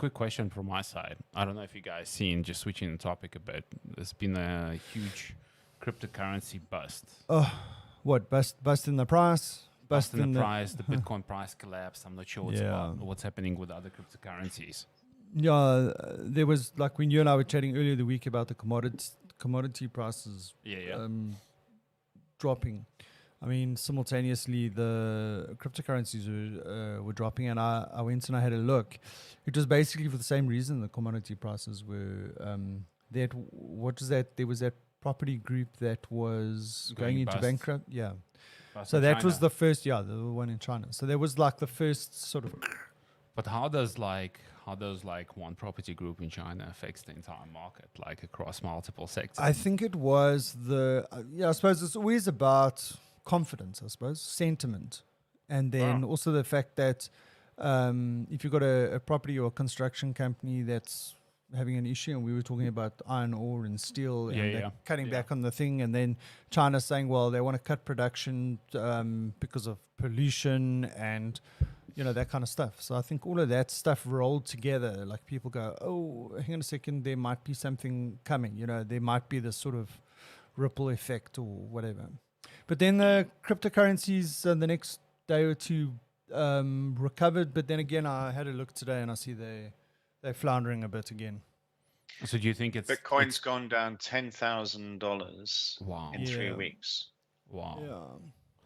quick question from my side. I don't know if you guys seen, just switching the topic a bit, there's been a huge cryptocurrency bust. What, bust in the price? Bust in the price, the Bitcoin price collapsed. I'm not sure what's happening with other cryptocurrencies. Yeah, there was, like when you and I were chatting earlier the week about the commodity prices dropping. I mean, simultaneously the cryptocurrencies were dropping, and I went and I had a look. It was basically for the same reason the commodity prices were. What was that? There was that property group that was going into bankrupt. Yeah. So that was the first. Yeah, the one in China. So there was like the first sort of. But how does one property group in China affects the entire market, like across multiple sectors? I think it was I suppose it's always about confidence, I suppose, sentiment, and then also the fact that if you've got a property or a construction company that's having an issue, and we were talking about iron ore and steel, and they're cutting back on the thing, and then China's saying, well, they want to cut production because of pollution and that kind of stuff. So I think all of that stuff rolled together, like people go, oh, hang on a second, there might be something coming, there might be this sort of ripple effect or whatever. But then the cryptocurrencies the next day or two recovered. But then again, I had a look today and I see they're floundering a bit again. So do you think Bitcoin's gone down $10,000 in 3 weeks? Wow. Yeah.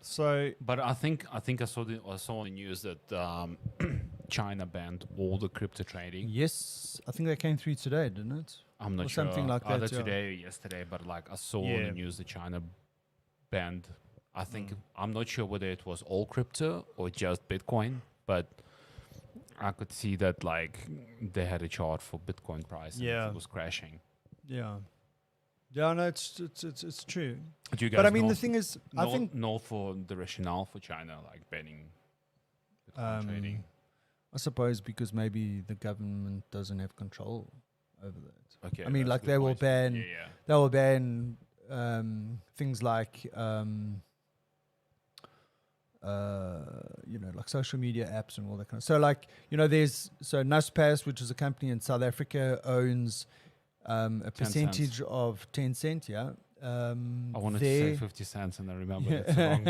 So, but I think I saw on the news that China banned all the crypto trading. Yes, I think that came through today, didn't it? I'm not or sure. Something like either that. Today or yesterday, but like I saw on the news that China banned. I think I'm not sure whether it was all crypto or just Bitcoin, but I could see that like they had a chart for Bitcoin price and it was crashing. Yeah. Yeah, no, it's true. Do you guys but I mean, the thing is, I think know for the rationale for China like banning Bitcoin trading. I suppose because maybe the government doesn't have control over that. Okay. I mean, like they will ban things like like social media apps and all that kind of. So like there's Naspers, which is a company in South Africa, owns a percentage of Tencent. Yeah. I wanted to say 50 cents and I remember it's wrong.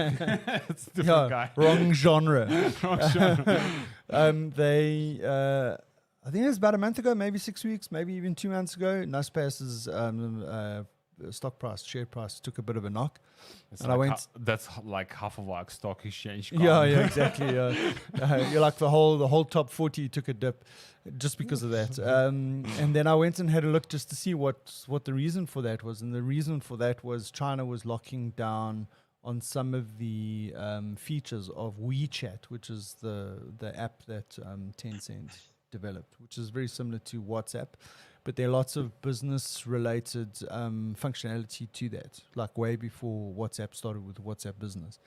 It's a different guy. Wrong genre. Wrong genre. I think it was about a month ago, maybe 6 weeks, maybe even 2 months ago, Naspers' share price took a bit of a knock. That's like half of our stock exchange. Yeah, exactly. You're like the whole top 40 took a dip just because of that. And then I went and had a look just to see what the reason for that was. And the reason for that was China was locking down on some of the features of WeChat, which is the app that Tencent developed, which is very similar to WhatsApp. But there are lots of business-related functionality to that, like way before WhatsApp started with WhatsApp Business.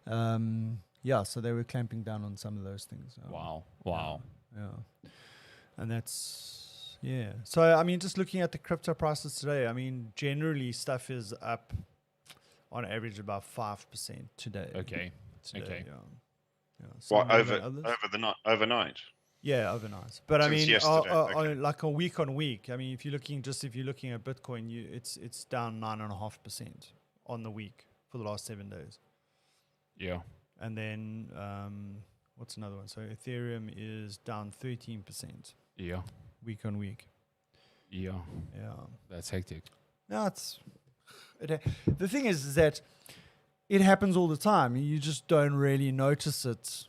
So they were clamping down on some of those things. Wow. Yeah. And that's, So, I mean, just looking at the crypto prices today, I mean, generally stuff is up on average about 5% today. Okay. Yeah. What, overnight? Yeah, overnight. But Since yesterday, like a week on week. I mean, if you're looking at Bitcoin, it's down 9.5% on the week for the last 7 days. Yeah. And then what's another one? So Ethereum is down 13%. Yeah. Week on week. Yeah. Yeah. That's hectic. No, the thing is that it happens all the time. You just don't really notice it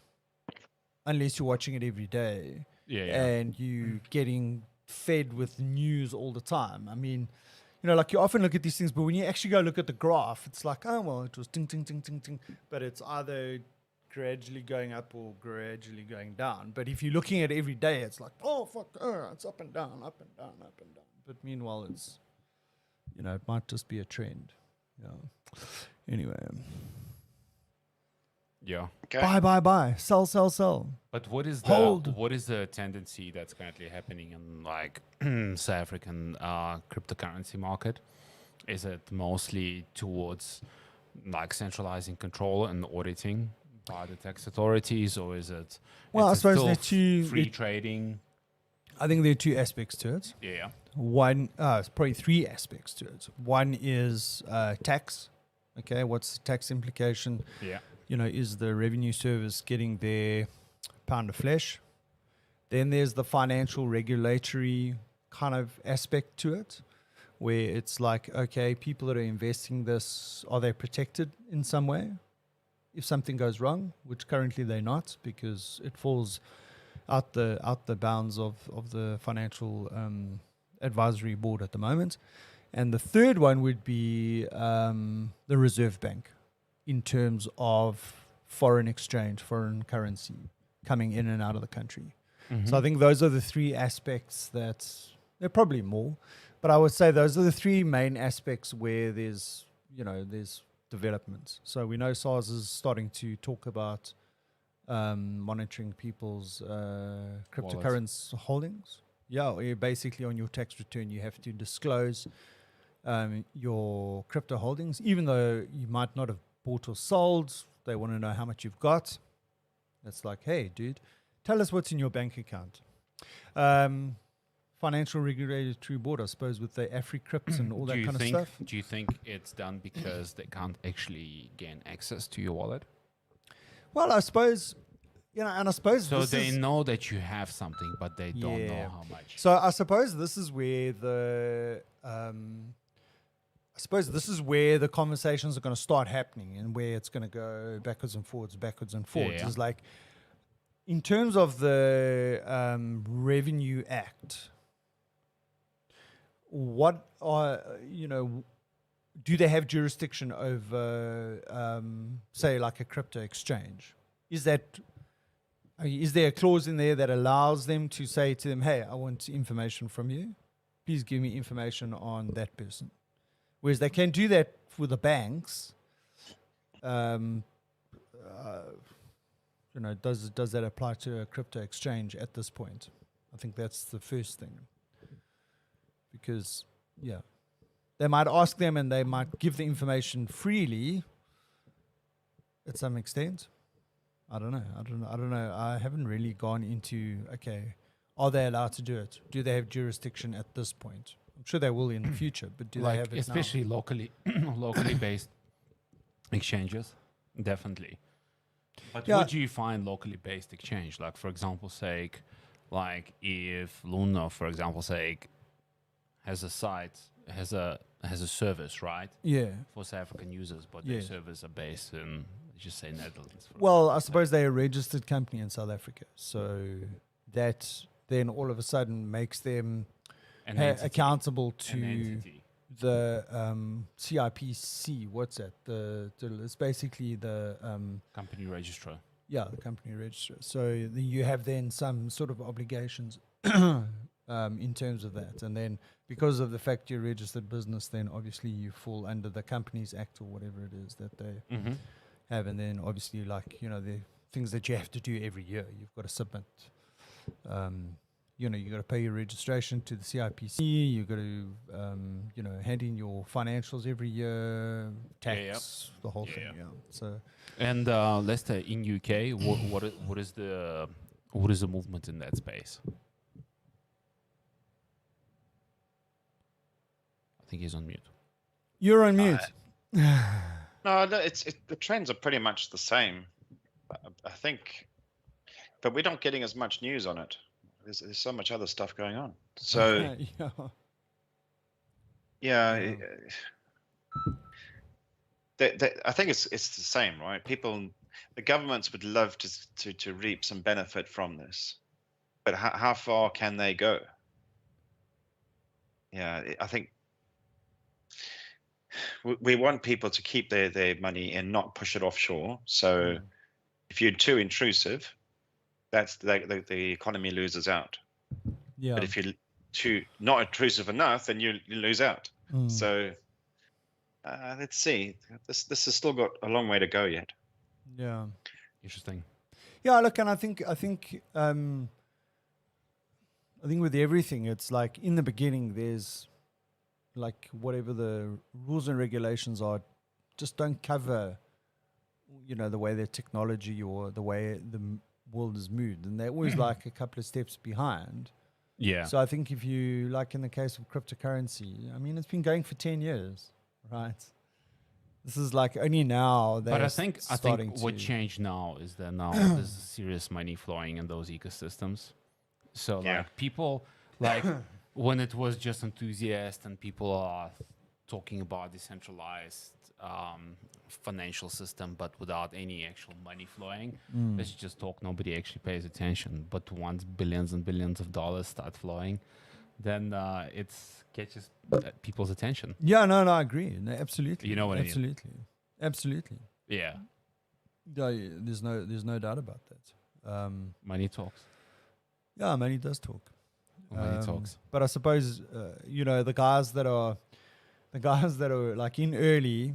unless you're watching it every day. Yeah. And you getting fed with news all the time. I mean, like you often look at these things, but when you actually go look at the graph, it's like, oh, well, it was ting, ting, ting, ting, ting. But it's either gradually going up or gradually going down. But if you're looking at it every day, it's like, oh, fuck, it's up and down, up and down, up and down. But meanwhile, it's, it might just be a trend. Yeah. Anyway. Yeah. Okay. Buy. Sell. But what is the tendency that's currently happening in like South African cryptocurrency market? Is it mostly towards like centralizing control and auditing by the tax authorities, or is it? Well, I suppose they're free trading. I think there are two aspects to it. Yeah. One, it's probably three aspects to it. One is tax. Okay, what's the tax implication? Yeah. Is the revenue service getting their pound of flesh? Then there's the financial regulatory kind of aspect to it, where it's like, okay, people that are investing this, are they protected in some way if something goes wrong, which currently they're not, because it falls out the bounds of the financial advisory board at the moment. And the third one would be the Reserve Bank, in terms of foreign exchange, foreign currency coming in and out of the country. Mm-hmm. So I think those are the three aspects that, there are probably more, but I would say those are the three main aspects where there's developments. So we know SARS is starting to talk about monitoring people's cryptocurrency holdings. Yeah, basically on your tax return, you have to disclose your crypto holdings, even though you might not have bought or sold. They want to know how much you've got. It's like, hey, dude, tell us what's in your bank account. Financial Regulatory Board, I suppose, with the AfriCrypts and all that kind of stuff. Do you think it's done because they can't actually gain access to your wallet? Well, I suppose, and I suppose so they know that you have something, but they don't know how much. So I suppose this is where the conversations are going to start happening, and where it's going to go backwards and forwards. Yeah. Is like, in terms of the Revenue Act, what are, do they have jurisdiction over, say, like a crypto exchange? Is there a clause in there that allows them to say to them, hey, I want information from you. Please give me information on that person. Whereas they can do that for the banks. Does that apply to a crypto exchange at this point? I think that's the first thing. Because, they might ask them and they might give the information freely at some extent. I don't know. I haven't really gone into, okay, are they allowed to do it? Do they have jurisdiction at this point? I'm sure they will in the future, but do they have it especially now? locally based exchanges? Definitely. But would you find locally based exchange? Like, for example, like if Luna, for example, has a site, has a service, right? Yeah. For South African users, but their servers are based in, just say, Netherlands. Well, I suppose they're a registered company in South Africa, so that then all of a sudden makes them accountable to the CIPC. What's that? It's basically the company registrar. Yeah, the company registrar. So you have then some sort of obligations in terms of that, and then because of the fact you're a registered business, then obviously you fall under the Companies Act or whatever it is that they have, and then obviously the things that you have to do every year. You've got to submit. You got to pay your registration to the CIPC. You got to, hand in your financials every year, tax, the whole thing. Yeah. So, and let's say in UK, what is the movement in that space? I think he's on mute. You're on mute. No, the trends are pretty much the same. I think, but we're not getting as much news on it. There's so much other stuff going on. So, I think it's the same, right? The governments would love to reap some benefit from this, but how far can they go? Yeah, I think we want people to keep their money and not push it offshore. So, if you're too intrusive, that's the economy loses out. Yeah. But if you're too not intrusive enough, then you lose out. So let's see. This has still got a long way to go yet. Yeah. Interesting. Yeah, look, and I think with everything, it's like in the beginning, there's like whatever the rules and regulations are, just don't cover, the way their technology or the way the world is moved, and they're always like a couple of steps behind. Yeah. So I think if you, like in the case of cryptocurrency, I mean, it's been going for 10 years, right? This is like only now But they're I think starting what to. changed now is that now there's serious money flowing in those ecosystems. So Yeah. like people like when it was just enthusiasts and people are talking about decentralized financial system, but without any actual money flowing, let's just talk. Nobody actually pays attention. But once billions and billions of dollars start flowing, then it catches people's attention. Yeah, no, I agree. No, absolutely. You know what I mean? Absolutely. Yeah, There's no doubt about that. money talks. Yeah, money does talk. Money talks. But I suppose the guys that are like in early,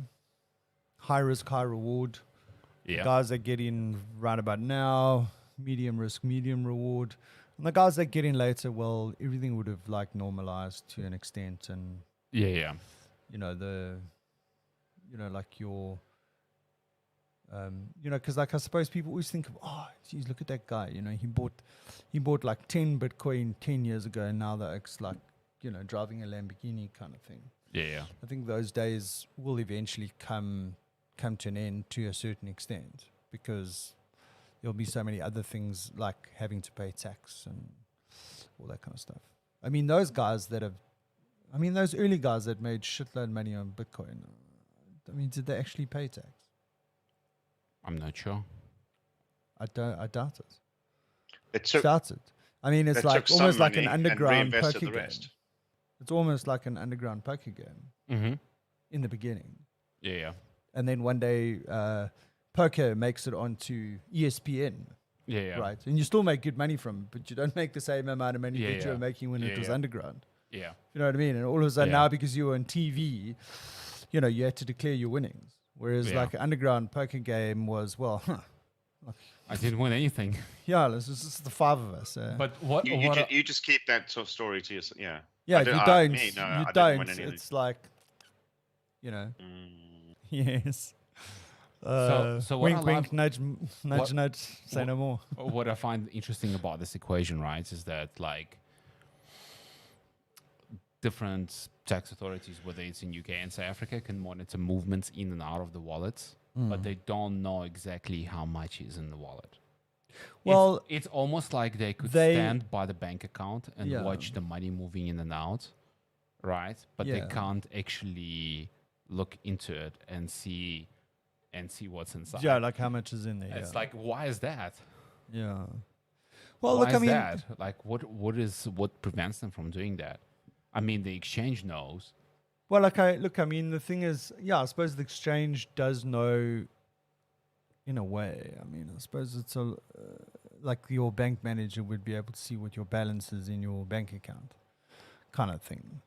high risk, high reward. Yeah. Guys that get in right about now, medium risk, medium reward. And the guys that get in later, well, everything would have like normalized to an extent, and Yeah. like your, because like I suppose people always think of, oh, geez, look at that guy. He bought like 10 Bitcoin 10 years ago, and now that's like, driving a Lamborghini kind of thing. Yeah. I think those days will eventually come to an end to a certain extent, because there'll be so many other things like having to pay tax and all that kind of stuff. I mean, those early guys that made shitload money on Bitcoin, I mean, did they actually pay tax? I'm not sure. I doubt it. It Doubt it. I mean, it's like almost like an underground poker the game. rest. It's almost like an underground poker game Mm-hmm. in the beginning. Yeah. And then one day, poker makes it onto ESPN, Yeah. right? And you still make good money from it, but you don't make the same amount of money that you were making when it was underground. Yeah. You know what I mean? And all of a sudden now, because you were on TV, you had to declare your winnings. Whereas like an underground poker game was, I didn't win anything. yeah, this is the five of us. But what? You just keep that sort of story to yourself. Yeah. Yeah, if you don't, I didn't win anything. it's like, yes. So what wink, I wink, love- nudge, say no more. What I find interesting about this equation, right, is that like different tax authorities, whether it's in UK and South Africa, can monitor movements in and out of the wallets, but they don't know exactly how much is in the wallet. Well, it's almost like they could stand by the bank account and watch the money moving in and out, right? But they can't actually look into it and see what's inside. yeah, like how much is in there. It's like, why is that? Yeah. Well, Why look, I is mean, that? Like, what prevents them from doing that? I mean, the exchange knows. well, I mean, the thing is, I suppose the exchange does know in a way. I mean, I suppose it's like your bank manager would be able to see what your balance is in your bank account kind of thing,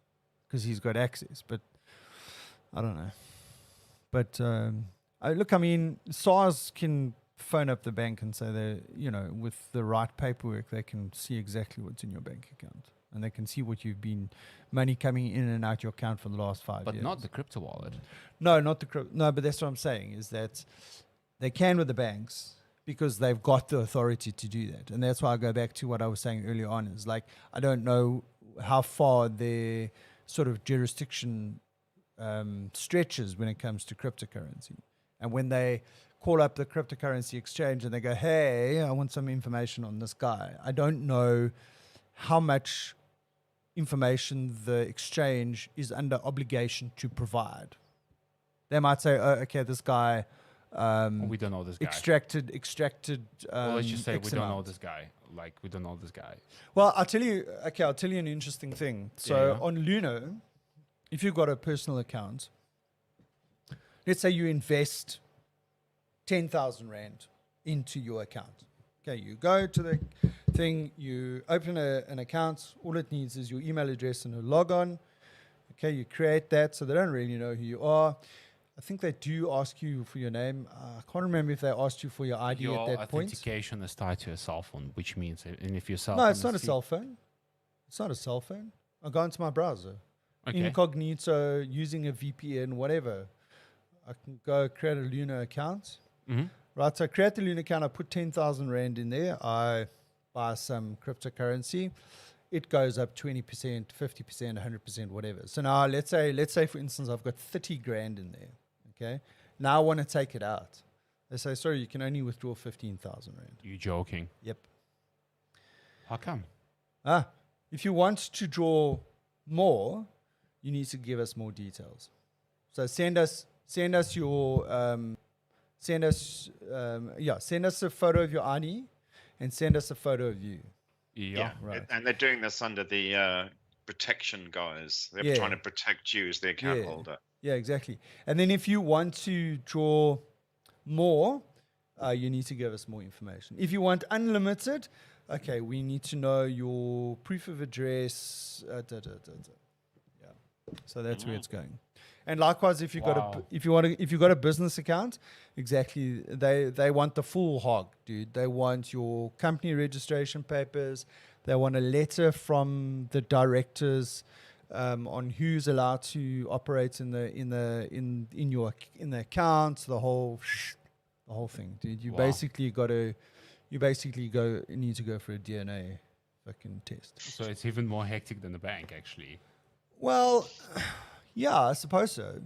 because he's got access, but I don't know. But I mean, SARS can phone up the bank and say that, with the right paperwork, they can see exactly what's in your bank account. And they can see what you've been, money coming in and out your account for the last 5 years. But not the crypto wallet. No, not the crypto. No, but that's what I'm saying, is that they can with the banks because they've got the authority to do that. And that's why I go back to what I was saying earlier on, is like, I don't know how far their sort of jurisdiction stretches when it comes to cryptocurrency. And when they call up the cryptocurrency exchange and they go, hey, I want some information on this guy, I don't know how much information the exchange is under obligation to provide. They might say, oh, okay, this guy We don't know this guy. extracted Well, let's just say X we don't know amount. this guy. Like, we don't know this guy. Well, I'll tell you an interesting thing. So on Luno, if you've got a personal account, let's say you invest 10,000 Rand into your account. Okay, you go to the thing, you open an account, all it needs is your email address and a log on. Okay, you create that, so they don't really know who you are. I think they do ask you for your name. I can't remember if they asked you for your ID Your at that point. authentication is tied to a cell phone, which means, and if your cell No, phone it's not a is cell phone. It's not a cell phone. I'll go into my browser. Okay. Incognito, using a VPN, whatever. I can go create a Luna account. Mm-hmm. Right, so I create the Luna account. I put 10,000 Rand in there. I buy some cryptocurrency. it goes up 20%, 50%, 100%, whatever. So now let's say for instance, I've got 30 grand in there. Okay. Now I want to take it out. They say, sorry, you can only withdraw 15,000 rand. You joking? Yep. How come? If you want to draw more, you need to give us more details. So send us your send us a photo of your ID and send us a photo of you. Yeah. Right. And they're doing this under the protection guise. They're trying to protect you as the account holder. Yeah, exactly. And then if you want to draw more, you need to give us more information. If you want unlimited, okay, we need to know your proof of address. Yeah, so that's where it's going. And likewise, if you got a business account, exactly, they want the full hog, dude. They want your company registration papers. They want a letter from the directors on who's allowed to operate in the account. The whole thing, dude. You basically need to go for a DNA fucking test. So it's even more hectic than the bank, actually. Well, yeah, I suppose so.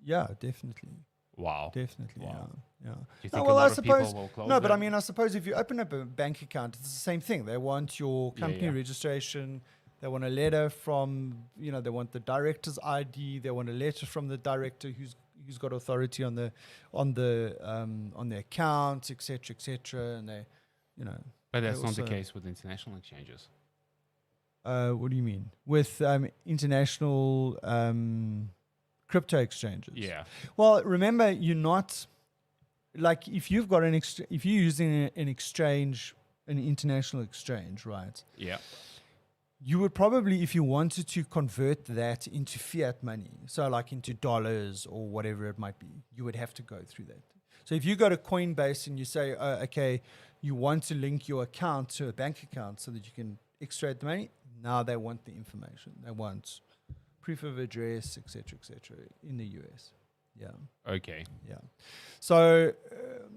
Yeah, definitely. Wow. Definitely. Wow. Yeah. Do you think a lot of people will close No, but I them? mean, I suppose if you open up a bank account, it's the same thing. They want your company registration. They want a letter from, they want the director's ID. They want a letter from the director who's got authority on the account, etc. And they, But that's not the case with international exchanges. What do you mean? With international crypto exchanges? Yeah. Well, remember, you're not like if you're using an exchange, an international exchange, right? Yeah. You would probably, if you wanted to convert that into fiat money, so like into dollars or whatever it might be, you would have to go through that. So if you go to Coinbase and you say, okay, you want to link your account to a bank account so that you can extract the money, now they want the information. They want proof of address, etc., in the US. Yeah. Okay. Yeah. So,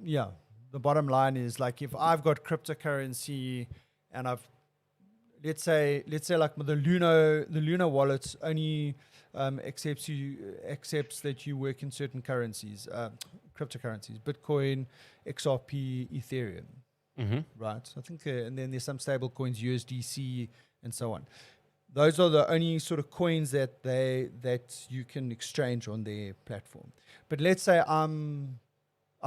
the bottom line is like if I've got cryptocurrency and let's say like the Luna wallet only accepts that you work in certain currencies, cryptocurrencies, Bitcoin, XRP, Ethereum. Mm-hmm. Right. I think, and then there's some stable coins, USDC, and so on. Those are the only sort of coins that you can exchange on their platform. But let's say I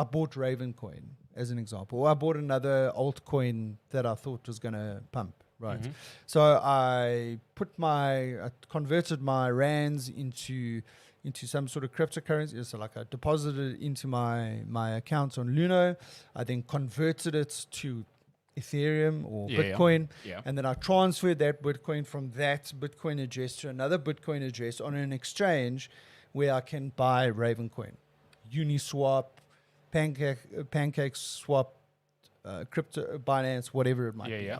bought Ravencoin as an example, or I bought another altcoin that I thought was going to pump. Right. Mm-hmm. So I converted my rands into some sort of cryptocurrency. So like I deposited it into my account on Luno. I then converted it to Ethereum or Bitcoin. Yeah. And then I transferred that Bitcoin from that Bitcoin address to another Bitcoin address on an exchange where I can buy Ravencoin, Uniswap, Pancake Swap, Crypto Binance, whatever it might be. Yeah.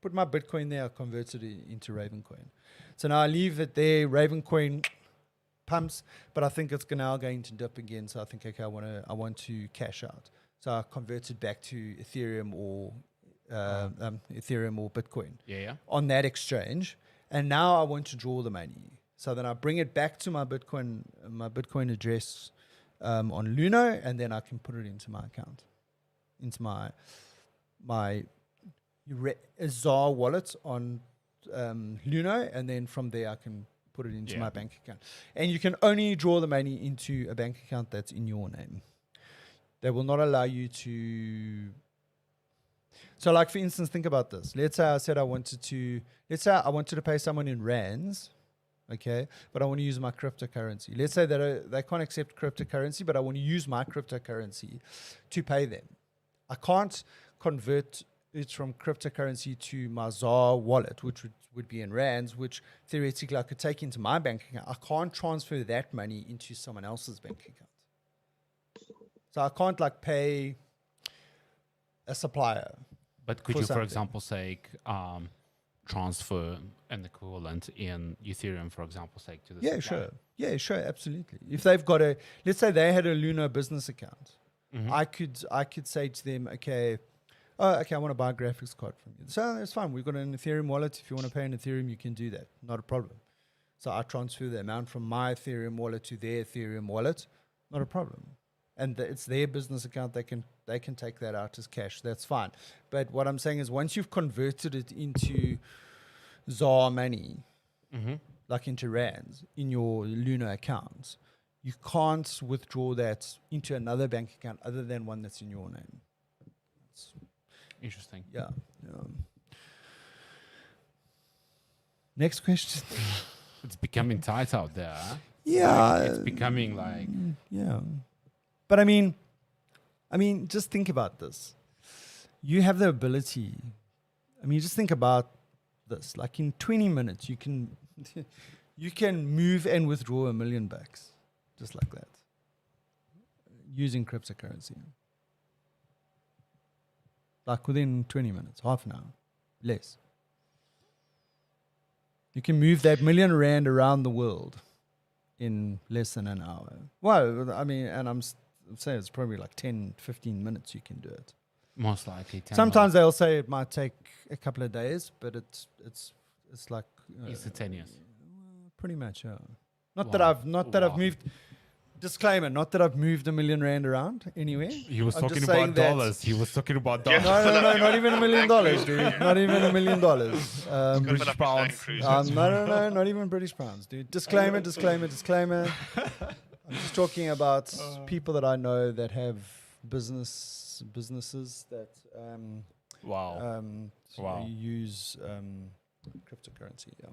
Put my Bitcoin there, I converted it into Ravencoin. So now I leave it there, Ravencoin pumps, but I think it's now going to dip again. So I think, okay, I want to cash out. So I converted back to Ethereum or Bitcoin. Yeah. On that exchange, and now I want to draw the money. So then I bring it back to my Bitcoin address on Luno, and then I can put it into my account, into my ZAR wallet on Luno, and then from there I can put it into my bank account. And you can only draw the money into a bank account that's in your name. They will not allow you to. So, like for instance, think about this. Let's say I said I wanted to pay someone in rands, okay, but I want to use my cryptocurrency. Let's say that they can't accept cryptocurrency, but I want to use my cryptocurrency to pay them. I can't convert it from cryptocurrency to my ZAR wallet, which would be in rands, which theoretically I could take into my bank account. I can't transfer that money into someone else's bank account. So I can't like pay a supplier. But could you, for example, say transfer an equivalent in Ethereum, for example, say to the supplier? Sure. Yeah, sure, absolutely. If they've got let's say they had a Luna business account, I could say to them, okay, Oh, okay, I want to buy a graphics card from you. So it's fine. We've got an Ethereum wallet. If you want to pay in Ethereum, you can do that. Not a problem. So I transfer the amount from my Ethereum wallet to their Ethereum wallet. Not a problem. And it's their business account. They can take that out as cash. That's fine. But what I'm saying is, once you've converted it into ZAR money, like into rands, in your Luna accounts, you can't withdraw that into another bank account other than one that's in your name. Interesting. Yeah. Next question. It's becoming tight out there. Huh? Yeah. Like, it's becoming like... Yeah. But I mean, just think about this. You have the ability. I mean, just think about this. Like in 20 minutes, you can move and withdraw $1 million just like that using cryptocurrency. Like within 20 minutes, half an hour, less. You can move that R1 million around the world in less than an hour. Well, I mean, and I'm saying it's probably like 10, 15 minutes you can do it. Most likely. Sometimes they'll say it might take a couple of days, but it's like instantaneous. Pretty much, yeah. Not that I've moved. Disclaimer: not that I've moved R1 million around anywhere. He was talking about dollars. He was talking about dollars. No, not even $1 million, dude. Not even $1 million. British pounds. No, not even British pounds, dude. Disclaimer. I'm just talking about people that I know that have businesses that use cryptocurrency. Yeah.